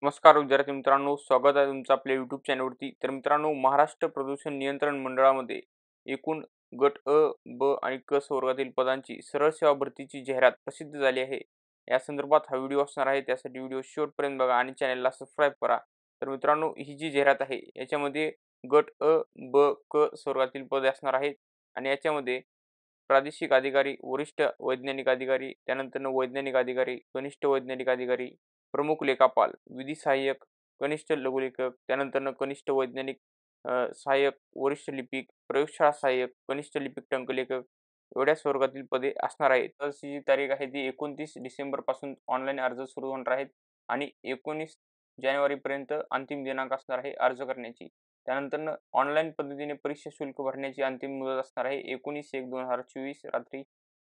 नमस्कार विद्यार्थी मित्रांनो, स्वागत आहे तुमचं आपल्या यूट्यूब चॅनलवरती. तर मित्रांनो, महाराष्ट्र प्रदूषण नियंत्रण मंडळामध्ये एकूण गट अ, ब आणि क वर्गातील पदांची सरळ सेवा भरतीची जाहिरात प्रसिद्ध झाली आहे. या संदर्भात हा व्हिडिओ असणार आहे. त्यासाठी व्हिडिओ शेवटपर्यंत बघा आणि चॅनलला सबस्क्राईब करा. तर मित्रांनो, ही जी जाहिरात आहे याच्यामध्ये गट अ, ब, क वर्गातील पदे असणार आहेत आणि याच्यामध्ये प्रादेशिक अधिकारी, वरिष्ठ वैज्ञानिक अधिकारी, त्यानंतर वैज्ञानिक अधिकारी, कनिष्ठ वैज्ञानिक अधिकारी, प्रमुख लेखापाल, विधी सहाय्यक, कनिष्ठ लघुलेखक, त्यानंतर कनिष्ठ वैज्ञानिक सहाय्यक, वरिष्ठ लिपिक, प्रयोगशाळा सहाय्यक, कनिष्ठ लिपिक टंकलेखक एवढ्या वर्गातील पदे असणार आहेत. तर जी तारीख आहे ती 29 डिसेंबरपासून ऑनलाईन अर्ज सुरू होणार आहेत आणि 19 जानेवारीपर्यंत अंतिम दिनांक असणार आहे अर्ज करण्याची. त्यानंतर ऑनलाईन पद्धतीने परीक्षा शुल्क भरण्याची अंतिम मुदत असणार आहे 19/1/2024 रात्री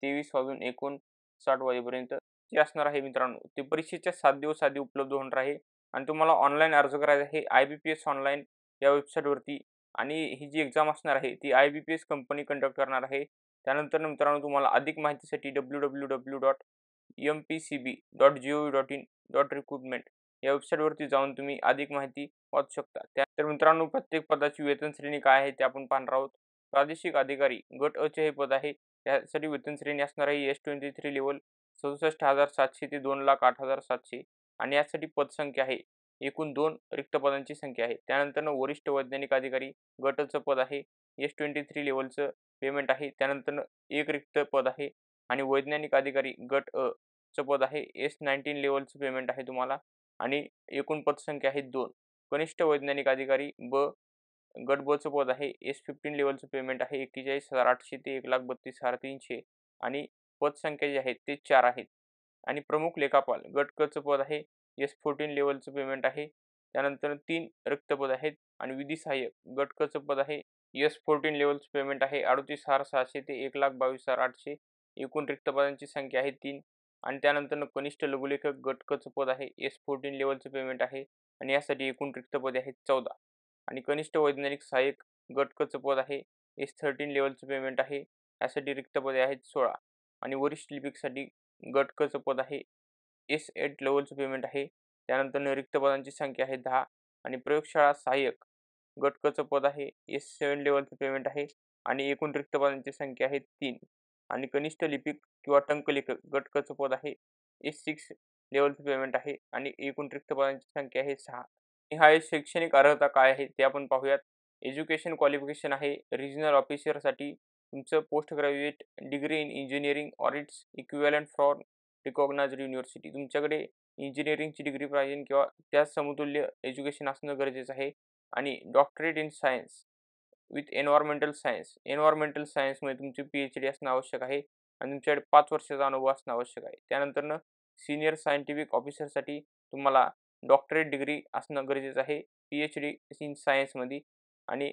23 वाजून 59 वाजेपर्यंत ती असणार आहे मित्रांनो. ते परीक्षेच्या 7 दिवस आधी उपलब्ध होणार आहे आणि तुम्हाला ऑनलाईन अर्ज करायचा आहे IBPS ऑनलाईन या वेबसाईटवरती आणि ही जी एक्झाम असणार आहे ती IBPS कंपनी कंडक्ट करणार आहे. त्यानंतर मित्रांनो तुम्हाला अधिक माहितीसाठी www.mpcb.gov.in.recruitment या वेबसाईटवरती जाऊन तुम्ही अधिक माहिती वाचू शकता. त्यानंतर मित्रांनो प्रत्येक पदाची वेतन श्रेणी काय आहे ते आपण पाहणार आहोत. प्रादेशिक अधिकारी गट अ चे हे पद आहे. त्यासाठी वेतन श्रेणी असणार आहे S23 लेवल 67,700 ते 2,08,700 आणि यासाठी पदसंख्या आहे. एकूण 2 रिक्त पदांची संख्या आहे. त्यानंतर वरिष्ठ वैज्ञानिक अधिकारी गट अ चं पद आहे. S23 लेवलचं पेमेंट आहे. त्यानंतर एक रिक्त पद आहे आणि वैज्ञानिक अधिकारी गट अ चं पद आहे. S19 लेवलचं पेमेंट आहे तुम्हाला आणि एकूण पदसंख्या आहे 2. कनिष्ठ वैज्ञानिक अधिकारी ब गट ब चं पद आहे. S15 लेवलचं पेमेंट आहे 41,800 ते 1,32,300 आणि पदसंख्या जी आहे ते 4 आहेत. आणि प्रमुख लेखापाल गट क चं पद आहे. S14 लेवलचं पेमेंट आहे. त्यानंतर 3 रिक्त पद आहेत आणि विधी सहाय्यक गट क चं पद आहे. S14 लेवलचं पेमेंट आहे 38,600 ते 1,22,800 एकूण रिक्त पदांची संख्या आहे 3 आणि त्यानंतर कनिष्ठ लघुलेखक गट क चं पद आहे. S14 लेवलचं पेमेंट आहे आणि यासाठी एकूण रिक्त पदे आहेत 14 आणि कनिष्ठ वैज्ञानिक सहाय्यक गट क चं पद आहे. S13 लेवलचं पेमेंट आहे. यासाठी रिक्त पदे आहेत 16 आणि वरिष्ठ लिपिकसाठी गट क चं पद आहे. S8 लेवलचं पेमेंट आहे. त्यानंतर रिक्त पदांची संख्या आहे 10 आणि प्रयोगशाळा सहाय्यक गट क चं पद आहे. S7 लेवलचं पेमेंट आहे आणि एकूण रिक्त पदांची संख्या आहे 3 आणि कनिष्ठ लिपिक किंवा टंकलेखक गट क चं पद आहे. S6 लेवलचं पेमेंट आहे आणि एकूण रिक्त पदांची संख्या आहे 6. हा एक शैक्षणिक अर्हता काय आहे ते आपण पाहूयात. एज्युकेशन क्वालिफिकेशन आहे. रिजनल ऑफिसरसाठी तुमचं post graduate degree in engineering or its equivalent from recognised university. तुमच्याकडे इंजिनिअरिंगची डिग्री पाहिजे किंवा त्याच समतुल्य एज्युकेशन असणं गरजेचं आहे आणि doctorate in science with environmental science. Environmental सायन्समध्ये तुमची PhD असणं आवश्यक आहे आणि तुमच्याकडे 5 वर्षाचा अनुभव असणं आवश्यक आहे. त्यानंतर सीनियर सायंटिफिक ऑफिसरसाठी तुम्हाला डॉक्टरेट डिग्री असणं गरजेचं आहे PhD इन सायन्समध्ये आणि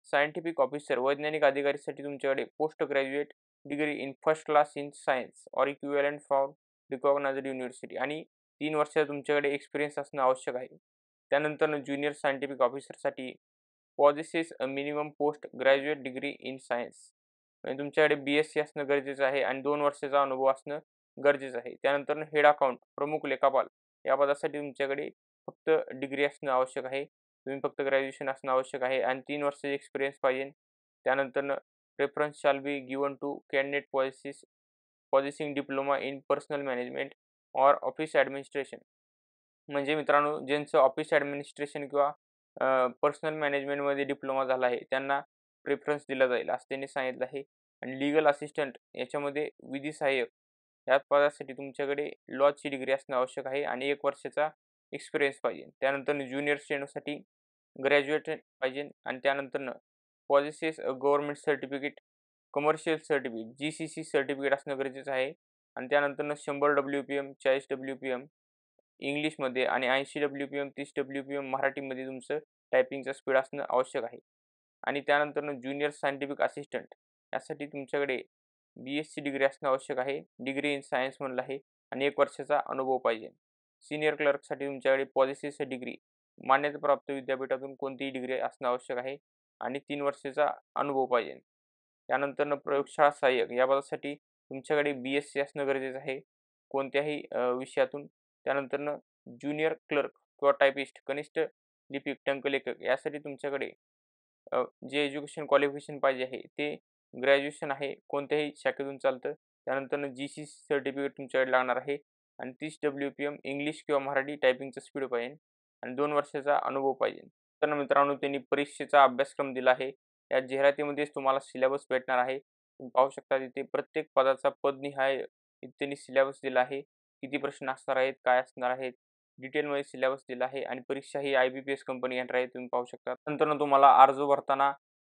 सायंटिफिक ऑफिसर वैज्ञानिक अधिकारीसाठी तुमच्याकडे post graduate degree in first class in science or equivalent from recognised university आणि 3 वर्षाचा तुमच्याकडे एक्सपिरियन्स असणं आवश्यक आहे. त्यानंतर ज्युनियर सायंटिफिक ऑफिसरसाठी possesses a minimum post graduate degree in science म्हणजे तुमच्याकडे BSc असणं गरजेचं आहे आणि 2 वर्षाचा अनुभव असणं गरजेचं आहे. त्यानंतर हेड अकाउंट प्रमुख लेखापाल या पदासाठी तुमच्याकडे फक्त डिग्री असणं आवश्यक आहे. तुम्ही फक्त ग्रॅज्युएशन असणं आवश्यक आहे आणि 3 वर्षाचा एक्सपिरियन्स पाहिजे. त्यानंतर preference shall be given to candidate possessing diploma in personnel management or office administration. म्हणजे मित्रांनो ज्यांचं ऑफिस ॲडमिनिस्ट्रेशन किंवा पर्सनल मॅनेजमेंटमध्ये डिप्लोमा झाला आहे त्यांना प्रेफरन्स दिला जाईल असं त्यांनी सांगितलं आहे. आणि लीगल असिस्टंट याच्यामध्ये विधी सहाय्यक या पदासाठी तुमच्याकडे लॉची डिग्री असणं आवश्यक आहे आणि 1 वर्षाचा एक्सपिरियन्स पाहिजे. त्यानंतर ज्युनियर स्टेनोसाठी ग्रॅज्युएट पाहिजे आणि त्यानंतर possesses a government certificate commercial certificate GCC certificate असणं गरजेचं आहे आणि त्यानंतर 100 WPM 40 WPM इंग्लिशमध्ये आणि 80 WPM 30 WPM मराठीमध्ये तुमचं टायपिंगचा स्पीड असणं आवश्यक आहे. आणि त्यानंतर ज्युनियर सायंटिफिक असिस्टंट यासाठी तुमच्याकडे BSc डिग्री असणं आवश्यक आहे. डिग्री इन सायन्स म्हणलं आहे आणि 1 वर्षाचा अनुभव पाहिजे. सीनियर क्लर्कसाठी तुमच्याकडे पॉलिसीस डिग्री मान्यताप्राप्त विद्यापीठातून कोणतीही डिग्री असणं आवश्यक आहे आणि 3 वर्षाचा अनुभव पाहिजे. त्यानंतर प्रयोगशाळा सहाय्यक या पदासाठी तुमच्याकडे BSc असणं गरजेचं आहे कोणत्याही विषयातून. त्यानंतर ज्युनियर क्लर्क किंवा टायपिस्ट, कनिष्ठ लिपिक, टंकलेखक यासाठी तुमच्याकडे जे एज्युकेशन क्वालिफिकेशन पाहिजे आहे ते ग्रॅज्युएशन आहे, कोणत्याही शाखेतून चालतं. त्यानंतरनं जी-सी सर्टिफिकेट तुमच्याकडे लागणार आहे आणि 30 WPM इंग्लिश किंवा मराठी टायपिंगचा स्पीड पाहिजे आणि 2 वर्षाचा अनुभव पाहिजे. तर मित्रांनो त्यांनी परीक्षेचा अभ्यासक्रम दिला आहे. या जाहिरातीमध्येच तुम्हाला सिलेबस भेटणार आहे. तुम्ही पाहू शकता तिथे प्रत्येक पदाचा पदनिहाय त्यांनी सिलेबस दिला आहे. किती प्रश्न असणार आहेत, काय असणार आहेत, डिटेलमध्ये सिलेबस दिला आहे आणि परीक्षा ही IBPS कंपनी घेणार आहे तुम्ही पाहू शकता. नंतर तुम्हाला अर्ज भरताना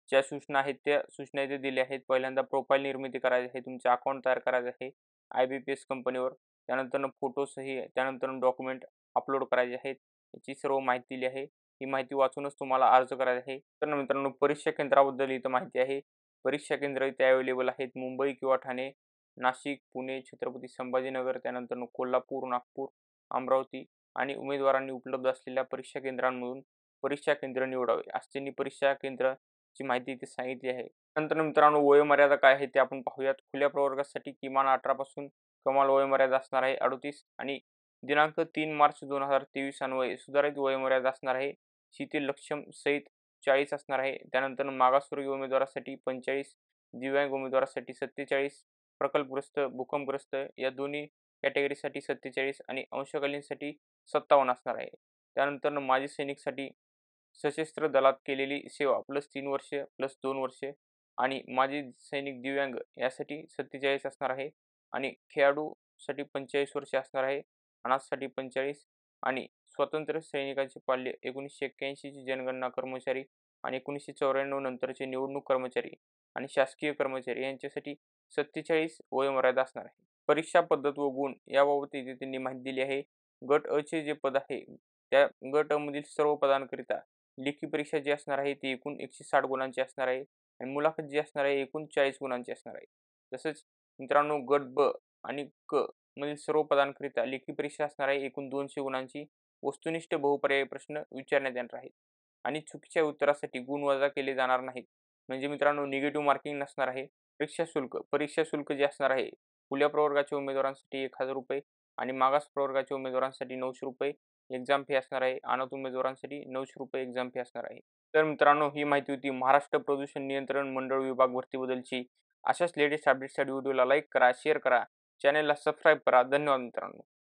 ज्या सूचना आहेत त्या सूचना इथे दिल्या आहेत. पहिल्यांदा प्रोफाईल निर्मिती करायची आहे. तुमचे अकाउंट तयार करायचे आहे IBPS कंपनीवर. त्यानंतर फोटोसही त्यानंतर डॉक्युमेंट अपलोड करायचे आहेत. याची सर्व माहिती दिली आहे. ही माहिती वाचूनच तुम्हाला अर्ज करायचा आहे. तर मित्रांनो परीक्षा केंद्राबद्दल इथं माहिती आहे. परीक्षा केंद्र इथे अवेलेबल आहेत. मुंबई किंवा ठाणे, नाशिक, पुणे, छत्रपती संभाजीनगर, त्यानंतर कोल्हापूर, नागपूर, अमरावती आणि उमेदवारांनी उपलब्ध असलेल्या परीक्षा केंद्रांमधून परीक्षा केंद्र निवडावे. आज त्यांनी परीक्षा केंद्राची माहिती इथे सांगितली आहे. नंतर मित्रांनो वयोमर्यादा काय आहे ते आपण पाहूयात. खुल्या प्रवर्गासाठी किमान 18 पासून कमाल वयोमर्यादा असणार आहे 38 आणि दिनांक 3 मार्च 2023 अन्वये सुधारित वयोमर्यादा असणार आहे. शिथिल लक्षण सहित 40 असणार आहे. त्यानंतर मागासवर्गीय उमेदवारासाठी 45, दिव्यांग उमेदवारासाठी 47, प्रकल्पग्रस्त, भूकंपग्रस्त या दोन्ही कॅटेगरीसाठी 47 आणि अंशकालीनसाठी 57 असणार आहे. त्यानंतर माजी सैनिकसाठी सशस्त्र दलात केलेली सेवा +3 वर्ष +2 वर्ष आणि माजी सैनिक दिव्यांग यासाठी 47 असणार आहे आणि खेळाडूसाठी 45 वर्ष असणार आहे. अनाथसाठी 45 आणि स्वातंत्र्य सैनिकांचे पाल्य 1981 ची जनगणना कर्मचारी आणि 1994 नंतरचे निवडणूक कर्मचारी आणि शासकीय कर्मचारी यांच्यासाठी 47 वयोमर्यादा असणार आहे. परीक्षा पद्धत व गुण याबाबत इथे त्यांनी माहिती दिली आहे. गट अ चे जे पद आहे त्या गट अ मधील सर्व पदांकरिता लेखी परीक्षा जी असणार आहे ती एकूण 160 गुणांची असणार आहे आणि मुलाखत जी असणार आहे एकूण 40 गुणांची असणार आहे. तसंच मित्रांनो गट ब आणि क मधील सर्व पदांकरिता लेखी परीक्षा असणार आहे एकूण 200 गुणांची. वस्तुनिष्ठ बहुपर्यायी प्रश्न विचारण्यात येणार आहेत आणि चुकीच्या उत्तरासाठी गुण वजा केले जाणार नाहीत. म्हणजे मित्रांनो निगेटिव्ह मार्किंग नसणार आहे. परीक्षा शुल्क जे असणार आहे खुल्या प्रवर्गाच्या उमेदवारांसाठी ₹1000 आणि मागास प्रवर्गाच्या उमेदवारांसाठी ₹900 एक्झाम फी असणार आहे. अनाथ उमेदवारांसाठी ₹900 एक्झाम फी असणार आहे. तर मित्रांनो ही माहिती होती महाराष्ट्र प्रदूषण नियंत्रण मंडळ विभाग भरतीबद्दलची. अशाच लेटेस्ट अपडेट्ससाठी व्हिडिओला लाईक करा, शेअर करा, चॅनलला सबस्क्राईब करा. धन्यवाद मित्रांनो.